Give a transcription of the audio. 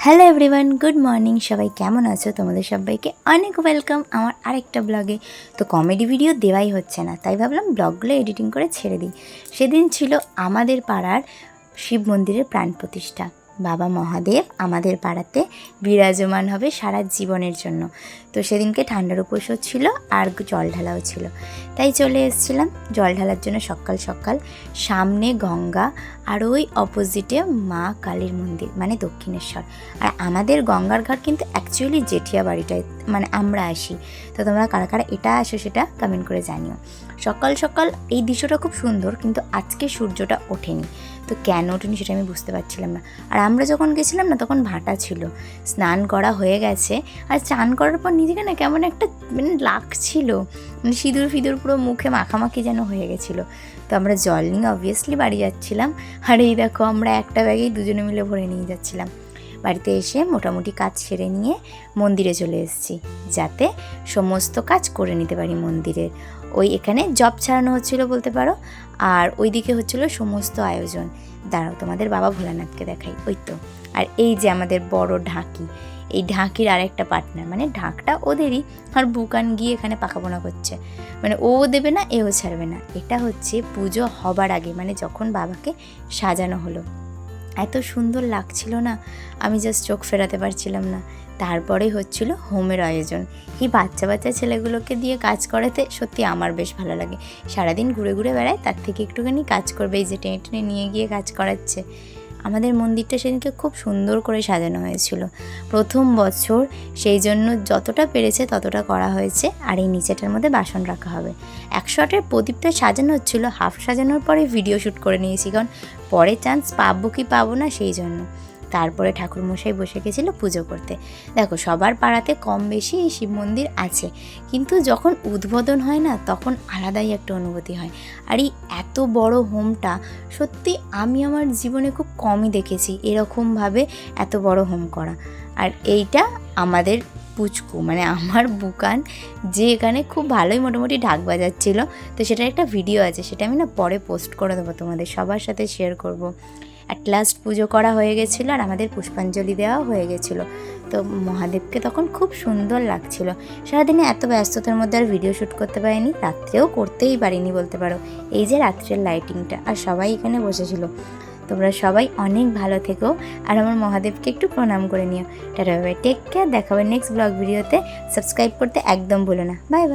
Hello everyone, good morning. সবাই কেমন আছো? তোমাদের সবাইকে অনেক ওয়েলকাম আমার আরেকটা ব্লগে। তো কমেডি ভিডিও দেওয়াই হচ্ছে না, তাই ভাবলাম ব্লগগুলো এডিটিং করে ছেড়ে দিই। সেদিন ছিল আমাদের পাড়ার শিব মন্দিরের প্রাণ প্রতিষ্ঠা। বাবা মহাদেব আমাদের পাড়াতে বিরাজমান হবে সারা জীবনের জন্য। তো সেদিনকে ঠান্ডার উপোসও ছিল আর জল ঢালাও ছিল, তাই চলে এসেছিলাম জল ঢালার জন্য সকাল সকাল। সামনে গঙ্গা আর ওই অপোজিটে মা কালীর মন্দির মানে দক্ষিণেশ্বর। আর আমাদের গঙ্গার ঘাট কিন্তু অ্যাকচুয়ালি জেঠিয়া বাড়িটায় মানে আমরা আসি। তো তোমরা কারা কারা এটা আসো সেটা কমেন্ট করে জানিও। সকাল সকাল এই দৃশ্যটা খুব সুন্দর, কিন্তু আজকে সূর্যটা ওঠেনি। তো কেন ওঠেনি সেটা আমি বুঝতে পারছিলাম না। আর আমরা যখন গেছিলাম না তখন ভাটা ছিল, স্নান করা হয়ে গেছে। আর চান করার পর নিজেকে না কেমন একটা মানে লাগছিল, মানে সিঁদুর ফিঁদুর পুরো মুখে মাখামাখি যেন হয়ে গেছিলো। তো আমরা জল নিয়ে অবভিয়াসলি বাড়ি যাচ্ছিলাম। আর এই দেখো আমরা একটা ব্যাগেই দুজনে মিলে ভরে নিয়ে যাচ্ছিলাম। বাড়িতে এসে মোটামুটি কাজ সেরে নিয়ে মন্দিরে চলে এসেছি, যাতে সমস্ত কাজ করে নিতে পারি মন্দিরের। ওই এখানে জব ছাড়ানো হচ্ছিলো বলতে পারো, আর ওইদিকে হচ্ছিলো সমস্ত আয়োজন। দাঁড়াও তোমাদের বাবা ভোলানাথকে দেখাই, ওই তো। আর এই যে আমাদের বড় ঢাকি, এই ঢাকির আরেকটা পার্টনার, মানে ঢাকটা ওদেরই, আর বুকান গিয়ে এখানে পাকাপোনা করছে, মানে ও দেবে না এও ছাড়বে না। এটা হচ্ছে পুজো হবার আগে, মানে যখন বাবাকে সাজানো হলো। এত সুন্দর লাগছিল না, আমি জাস্ট চোখ ফেরাতে পারছিলাম না। তারপরেই হচ্ছিল হোমের আয়োজন। এই বাচ্চা বাচ্চা ছেলেগুলোকে দিয়ে কাজ করাতে সত্যি আমার বেশ ভালো লাগে। সারাদিন ঘুরে ঘুরে বেড়ায়, তার থেকে একটুখানি কাজ করবে, এই যে টেনে টেনে নিয়ে গিয়ে কাজ করাচ্ছে। আমাদের মন্দিরটা সেদিনকে খুব সুন্দর করে সাজানো হয়েছিল, প্রথম বছর, সেই জন্য যতটা পেরেছে ততটা করা হয়েছে। আর এই নিচেটার মধ্যে বাসন রাখা হবে। 108-এর প্রদীপটা সাজানো হচ্ছিলো, হাফ সাজানোর পরে ভিডিও শ্যুট করে নিয়েছি, কারণ পরে চান্স পাবো কি পাবো না সেই জন্য। তারপরে ঠাকুরমশাই বসে গেছিলো পুজো করতে। দেখো সবার পাড়াতে কম বেশি এই শিব মন্দির আছে, কিন্তু যখন উদ্বোধন হয় না তখন আলাদাই একটা অনুভূতি হয়। আর এই এত বড় হোমটা সত্যি আমি আমার জীবনে খুব কমই দেখেছি এরকমভাবে এত বড় হোম করা। আর এইটা আমাদের পুচকু মানে আমার বুকান, যে এখানে খুব ভালোই মোটামুটি ঢাক বাজাচ্ছিল। তো সেটার একটা ভিডিও আছে, সেটা আমি না পরে পোস্ট করে দেবো, তোমাদের সবার সাথে শেয়ার করব। অ্যাট লাস্ট পুজো করা হয়ে গেছিলো আর আমাদের পুষ্পাঞ্জলি দেওয়া হয়ে গেছিলো। তো মহাদেবকে তখন খুব সুন্দর লাগছিল। সারাদিনে এত ব্যস্ততার মধ্যে আর ভিডিও শ্যুট করতে পারিনি, রাত্রেও করতেই পারিনি বলতে পারো। এই যে রাত্রের লাইটিংটা, আর সবাই এখানে বসেছিল। তোমরা সবাই অনেক ভালো থেকো, আর আমার মহাদেবকে একটু প্রণাম করে নিও। Tata bye, take care. দেখা হবে নেক্সট ব্লগ ভিডিওতে। সাবস্ক্রাইব করতে একদম ভুলো না। Bye bye.